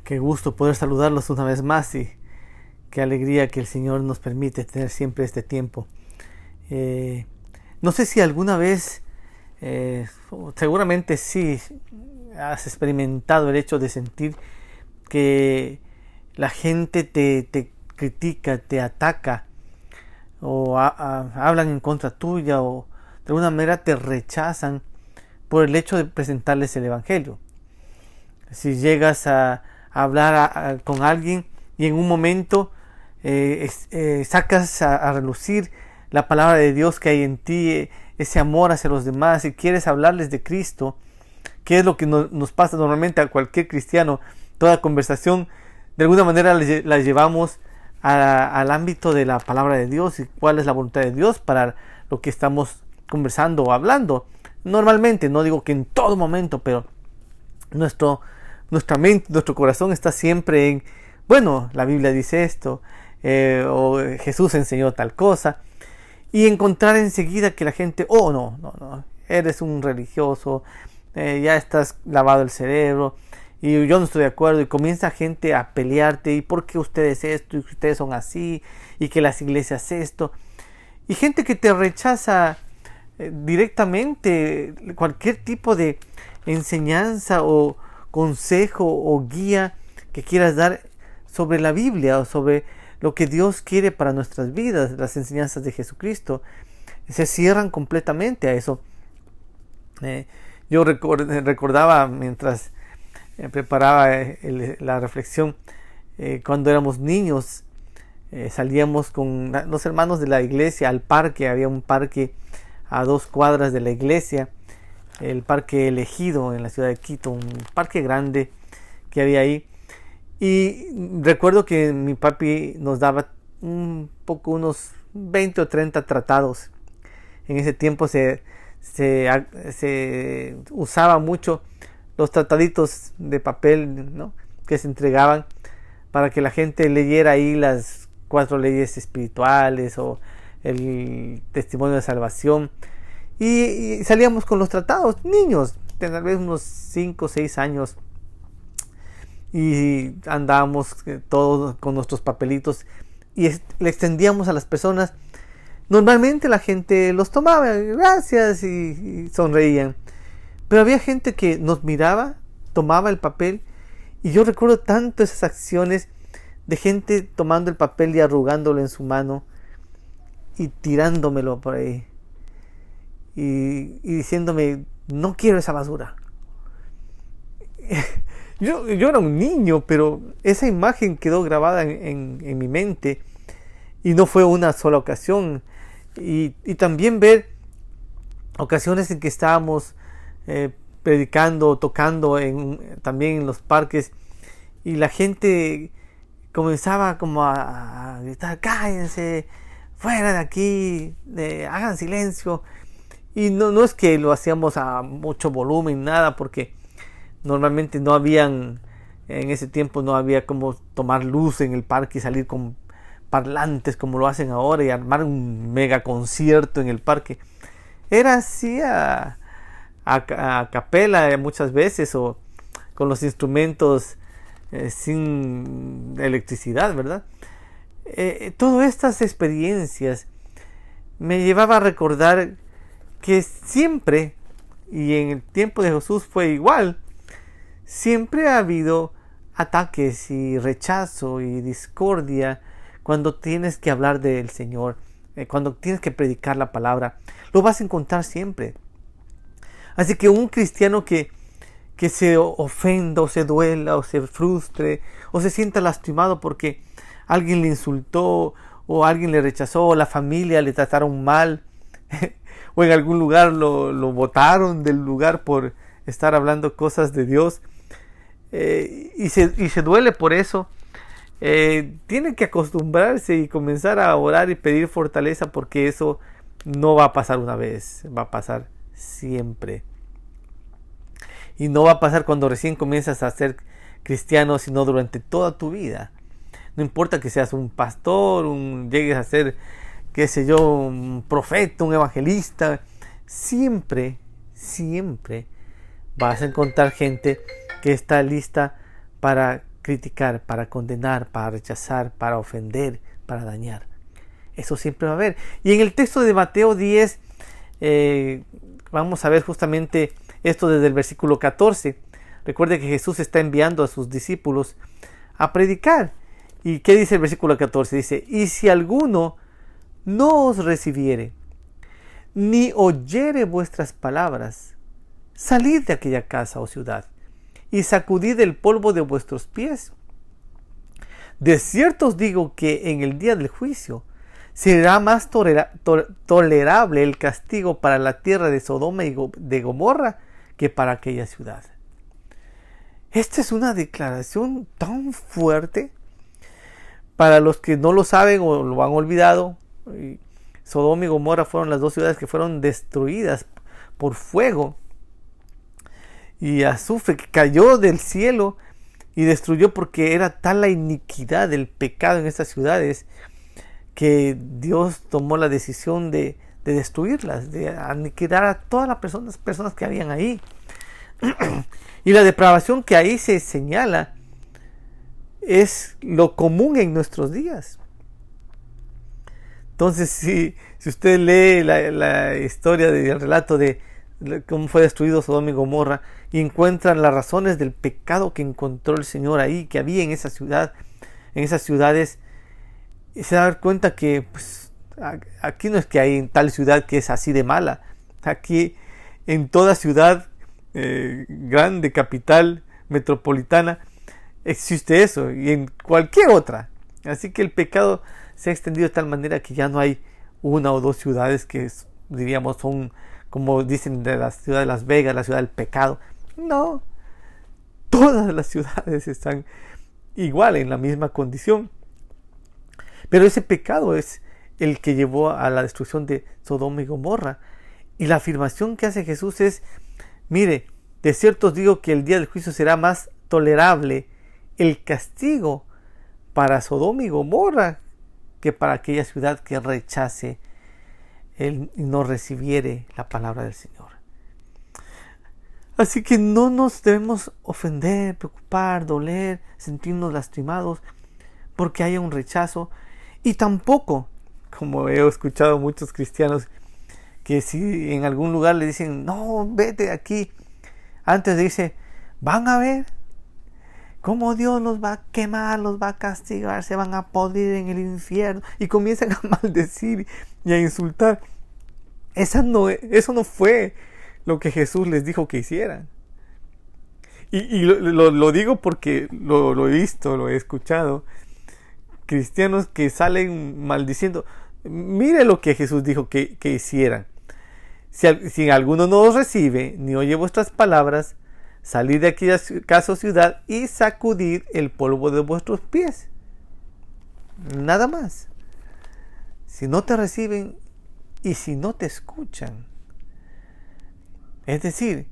Qué gusto poder saludarlos una vez más y qué alegría que el Señor nos permite tener siempre este tiempo. No sé si alguna vez, seguramente sí, has experimentado el hecho de sentir que la gente te critica, te ataca o hablan en contra tuya o de alguna manera te rechazan por el hecho de presentarles el Evangelio. Si llegas a hablar con alguien y en un momento sacas a relucir la palabra de Dios que hay en ti, ese amor hacia los demás, y quieres hablarles de Cristo, que es lo que nos pasa normalmente a cualquier cristiano. Toda conversación de alguna manera la llevamos al ámbito de la palabra de Dios y cuál es la voluntad de Dios para lo que estamos conversando o hablando. Normalmente, no digo que en todo momento, pero nuestra mente, nuestro corazón está siempre en, bueno, la Biblia dice esto, o Jesús enseñó tal cosa, y encontrar enseguida que la gente, oh no, eres un religioso, ya estás lavado el cerebro, y yo no estoy de acuerdo, y comienza gente a pelearte, y por qué ustedes esto, y ustedes son así, y que las iglesias esto, y gente que te rechaza directamente cualquier tipo de enseñanza o consejo o guía que quieras dar sobre la Biblia o sobre lo que Dios quiere para nuestras vidas, las enseñanzas de Jesucristo. Se cierran completamente a eso. Yo recordaba mientras preparaba la reflexión, cuando éramos niños, salíamos con los hermanos de la iglesia al parque. Había un parque a 2 cuadras de la iglesia, el Parque Elegido en la ciudad de Quito, un parque grande que había ahí. Y recuerdo que mi papi nos daba unos 20 o 30 tratados. En ese tiempo se usaba mucho los trataditos de papel, ¿no?, que se entregaban para que la gente leyera ahí las 4 leyes espirituales o el testimonio de salvación. Y salíamos con los tratados, niños, tal vez unos 5 o 6 años, y andábamos todos con nuestros papelitos y le extendíamos a las personas. Normalmente la gente los tomaba, gracias, y sonreían, pero había gente que nos miraba, tomaba el papel, y yo recuerdo tanto esas acciones de gente tomando el papel y arrugándolo en su mano y tirándomelo por ahí y diciéndome, no quiero esa basura. Yo era un niño, pero esa imagen quedó grabada en mi mente, y no fue una sola ocasión. Y también ver ocasiones en que estábamos predicando, tocando también en los parques, y la gente comenzaba como a gritar, cállense, fuera de aquí, hagan silencio. Y no es que lo hacíamos a mucho volumen, nada, porque normalmente en ese tiempo no había como tomar luz en el parque y salir con parlantes como lo hacen ahora y armar un mega concierto en el parque. Era así a capela muchas veces, o con los instrumentos sin electricidad, ¿verdad? Todas estas experiencias me llevaba a recordar que siempre, y en el tiempo de Jesús fue igual, siempre ha habido ataques y rechazo y discordia cuando tienes que hablar del Señor, cuando tienes que predicar la palabra. Lo vas a encontrar siempre. Así que un cristiano que se ofenda o se duela o se frustre o se sienta lastimado porque alguien le insultó o alguien le rechazó o la familia le trataron mal o en algún lugar lo botaron del lugar por estar hablando cosas de Dios, y se duele por eso, tiene que acostumbrarse y comenzar a orar y pedir fortaleza, porque eso no va a pasar una vez, va a pasar siempre. Y no va a pasar cuando recién comienzas a ser cristiano, sino durante toda tu vida. No importa que seas un pastor, llegues a ser, qué sé yo, un profeta, un evangelista, siempre vas a encontrar gente que está lista para criticar, para condenar, para rechazar, para ofender, para dañar. Eso siempre va a haber. Y en el texto de Mateo 10, vamos a ver justamente esto desde el versículo 14. Recuerde que Jesús está enviando a sus discípulos a predicar. ¿Y qué dice el versículo 14? Dice, y si alguno no os recibiere, ni oyere vuestras palabras, salid de aquella casa o ciudad, y sacudid el polvo de vuestros pies. De cierto os digo que en el día del juicio será más tolerable el castigo para la tierra de Sodoma y de Gomorra que para aquella ciudad. Esta es una declaración tan fuerte. Para los que no lo saben o lo han olvidado, Sodoma y Gomorra fueron las dos ciudades que fueron destruidas por fuego y azufre que cayó del cielo y destruyó, porque era tal la iniquidad del pecado en estas ciudades que Dios tomó la decisión de destruirlas, de aniquilar a todas las personas que habían ahí. Y la depravación que ahí se señala es lo común en nuestros días. Entonces, si usted lee la historia del relato de cómo fue destruido Sodoma y Gomorra, y encuentran las razones del pecado que encontró el Señor ahí, que había en esa ciudad, en esas ciudades, y se da cuenta que pues, aquí no es que hay en tal ciudad que es así de mala. Aquí en toda ciudad grande, capital, metropolitana, existe eso, y en cualquier otra. Así que el pecado se ha extendido de tal manera que ya no hay una o dos ciudades que diríamos son, como dicen, de la ciudad de Las Vegas, la ciudad del pecado. No, todas las ciudades están igual, en la misma condición. Pero ese pecado es el que llevó a la destrucción de Sodoma y Gomorra. Y la afirmación que hace Jesús es, mire, de cierto os digo que el día del juicio será más tolerable el castigo para Sodoma y Gomorra que para aquella ciudad que rechace y no recibiere la palabra del Señor. Así que no nos debemos ofender, preocupar, doler, sentirnos lastimados porque haya un rechazo. Y tampoco, como he escuchado muchos cristianos, que si en algún lugar le dicen, no, vete de aquí, antes dice, van a ver cómo Dios los va a quemar, los va a castigar, se van a podrir en el infierno, y comienzan a maldecir y a insultar. Eso no fue lo que Jesús les dijo que hicieran. Y lo digo porque lo he visto, lo he escuchado. Cristianos que salen maldiciendo. Mire lo que Jesús dijo que hicieran. Si alguno no os recibe, ni oye vuestras palabras, salid de aquella casa o ciudad y sacudid el polvo de vuestros pies. Nada más. Si no te reciben y si no te escuchan. Es decir,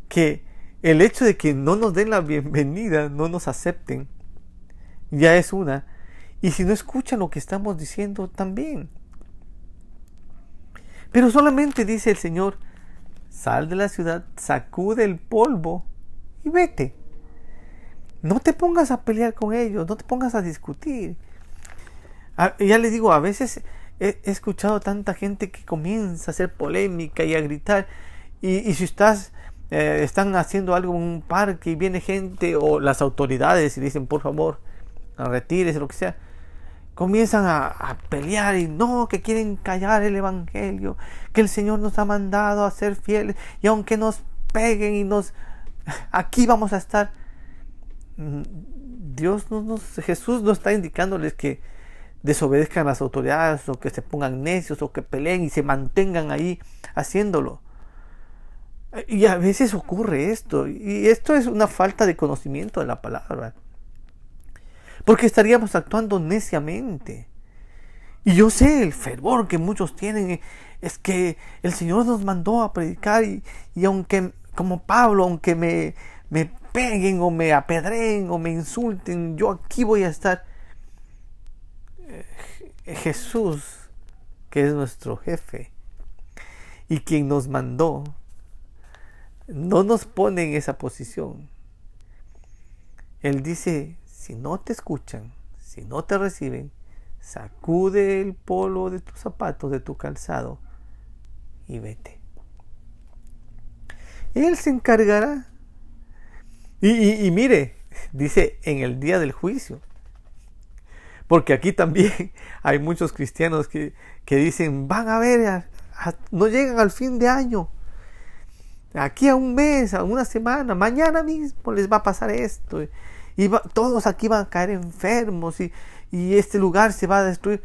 que el hecho de que no nos den la bienvenida, no nos acepten, ya es una. Y si no escuchan lo que estamos diciendo, también. Pero solamente dice el Señor, sal de la ciudad, sacude el polvo y vete. No te pongas a pelear con ellos, no te pongas a discutir. Ya les digo, a veces he escuchado tanta gente que comienza a hacer polémica y a gritar. Y si están haciendo algo en un parque y viene gente o las autoridades y dicen, por favor, retírese, lo que sea, comienzan a pelear y no, que quieren callar el evangelio, que el Señor nos ha mandado a ser fieles, y aunque nos peguen y aquí vamos a estar. Jesús no está indicándoles que desobedezcan a las autoridades, o que se pongan necios, o que peleen y se mantengan ahí haciéndolo. Y a veces ocurre esto, y esto es una falta de conocimiento de la palabra, porque estaríamos actuando neciamente. Y yo sé el fervor que muchos tienen, es que el Señor nos mandó a predicar, y aunque, como Pablo, aunque me peguen o me apedreen o me insulten, yo aquí voy a estar. Jesús, que es nuestro jefe y quien nos mandó, no nos pone en esa posición. Él dice, si no te escuchan, si no te reciben, sacude el polvo de tus zapatos, de tu calzado, y vete. Él se encargará. Y mire, dice en el día del juicio. Porque aquí también hay muchos cristianos que dicen, van a ver, no llegan al fin de año. Aquí a un mes, a una semana, mañana mismo les va a pasar esto. Y todos aquí van a caer enfermos y este lugar se va a destruir.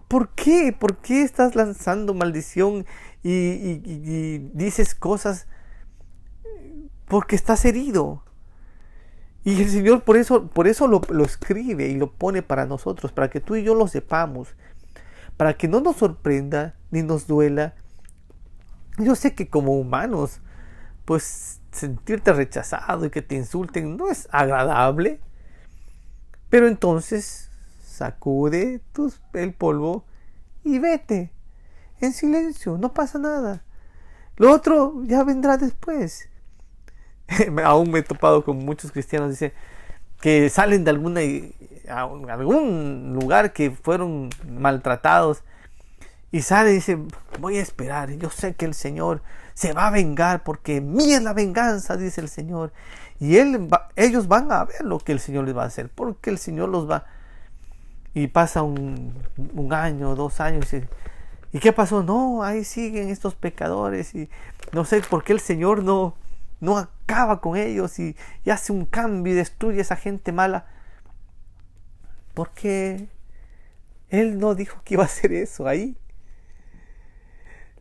¿Por qué? ¿Por qué estás lanzando maldición y dices cosas? Porque estás herido. Y el Señor por eso lo escribe y lo pone para nosotros, para que tú y yo lo sepamos, para que no nos sorprenda ni nos duela. Yo sé que como humanos, pues sentirte rechazado y que te insulten no es agradable, pero entonces sacude el polvo y vete en silencio, no pasa nada. Lo otro ya vendrá después. Aún me he topado con muchos cristianos, dice, que salen de algún lugar que fueron maltratados y sale y dice, voy a esperar, yo sé que el Señor se va a vengar porque mía es la venganza, dice el Señor, y ellos van a ver lo que el Señor les va a hacer, porque el Señor los va. Y pasa un año, 2 años y ¿qué pasó? No, ahí siguen estos pecadores y no sé por qué el Señor no acaba con ellos y hace un cambio y destruye a esa gente mala. Porque Él no dijo que iba a hacer eso ahí.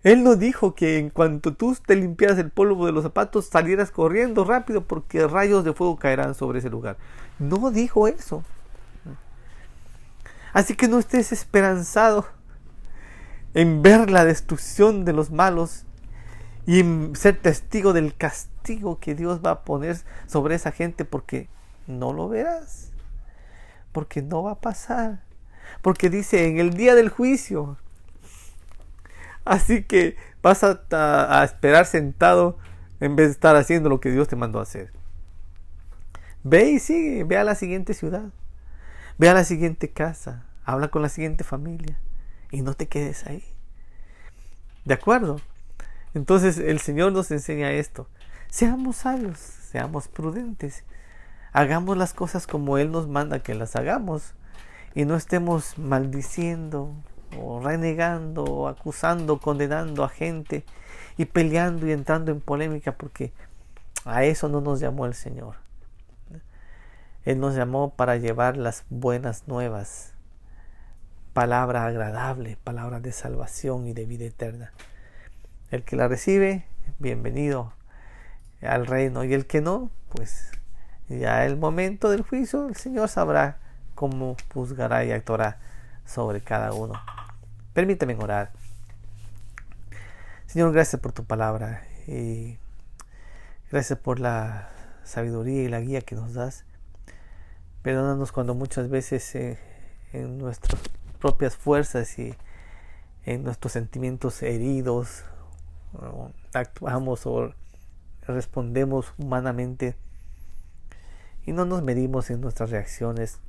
Él no dijo que en cuanto tú te limpiaras el polvo de los zapatos salieras corriendo rápido porque rayos de fuego caerán sobre ese lugar. No dijo eso. Así que no estés esperanzado en ver la destrucción de los malos y en ser testigo del castigo que Dios va a poner sobre esa gente, porque no lo verás, porque no va a pasar, porque dice en el día del juicio. Así que vas a esperar sentado en vez de estar haciendo lo que Dios te mandó a hacer. Ve y sigue, ve a la siguiente ciudad, ve a la siguiente casa, habla con la siguiente familia y no te quedes ahí. ¿De acuerdo? Entonces el Señor nos enseña esto. Seamos sabios, seamos prudentes. Hagamos las cosas como Él nos manda que las hagamos. Y no estemos maldiciendo, o renegando, o acusando, condenando a gente, y peleando y entrando en polémica, porque a eso no nos llamó el Señor. Él nos llamó para llevar las buenas nuevas. Palabra agradable, palabra de salvación y de vida eterna. El que la recibe, bienvenido al reino, y el que no, pues ya el momento del juicio, el Señor sabrá cómo juzgará y actuará sobre cada uno. Permíteme orar. Señor, gracias por tu palabra y gracias por la sabiduría y la guía que nos das. Perdónanos cuando muchas veces en nuestras propias fuerzas y en nuestros sentimientos heridos actuamos o respondemos humanamente y no nos medimos en nuestras reacciones,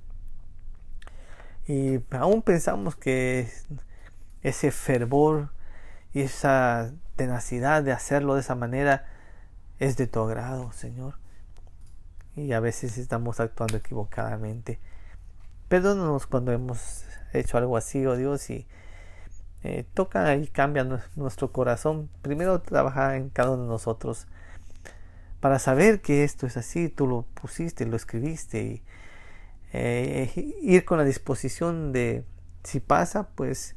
y aún pensamos que ese fervor y esa tenacidad de hacerlo de esa manera es de tu agrado, Señor, y a veces estamos actuando equivocadamente. Perdónanos cuando hemos hecho algo así, oh Dios, y toca y cambia nuestro corazón. Primero trabaja en cada uno de nosotros para saber que esto es así. Tú lo pusiste, lo escribiste, y ir con la disposición de, si pasa, pues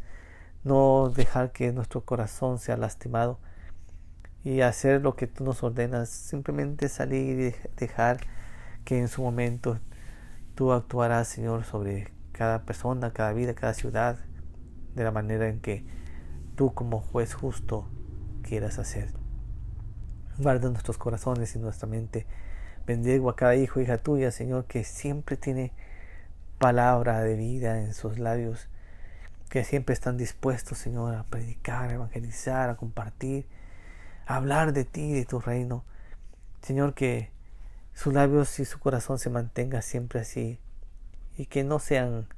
no dejar que nuestro corazón sea lastimado y hacer lo que tú nos ordenas, simplemente salir y dejar que en su momento tú actuarás, Señor, sobre cada persona, cada vida, cada ciudad, de la manera en que tú como juez justo quieras hacer. Guarda nuestros corazones y nuestra mente. Bendigo a cada hijo, hija tuya, Señor, que siempre tiene palabra de vida en sus labios, que siempre están dispuestos, Señor, a predicar, a evangelizar, a compartir, a hablar de ti, de tu reino. Señor, que sus labios y su corazón se mantenga siempre así, y que no sean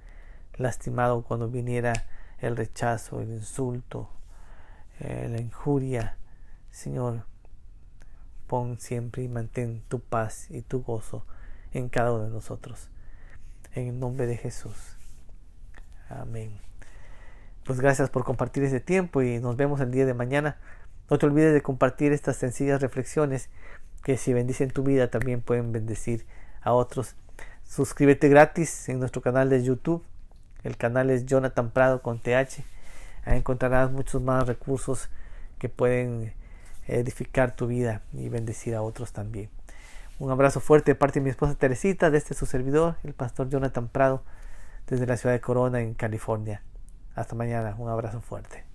lastimados cuando viniera el rechazo, el insulto, la injuria. Señor, pon siempre y mantén tu paz y tu gozo en cada uno de nosotros. En el nombre de Jesús. Amén. Pues gracias por compartir este tiempo y nos vemos el día de mañana. No te olvides de compartir estas sencillas reflexiones que si bendicen tu vida también pueden bendecir a otros. Suscríbete gratis en nuestro canal de YouTube. El canal es Jonathan Prado con TH. Ahí encontrarás muchos más recursos que pueden edificar tu vida y bendecir a otros también. Un abrazo fuerte de parte de mi esposa Teresita, de su servidor, el pastor Jonathan Prado, desde la ciudad de Corona, en California. Hasta mañana, un abrazo fuerte.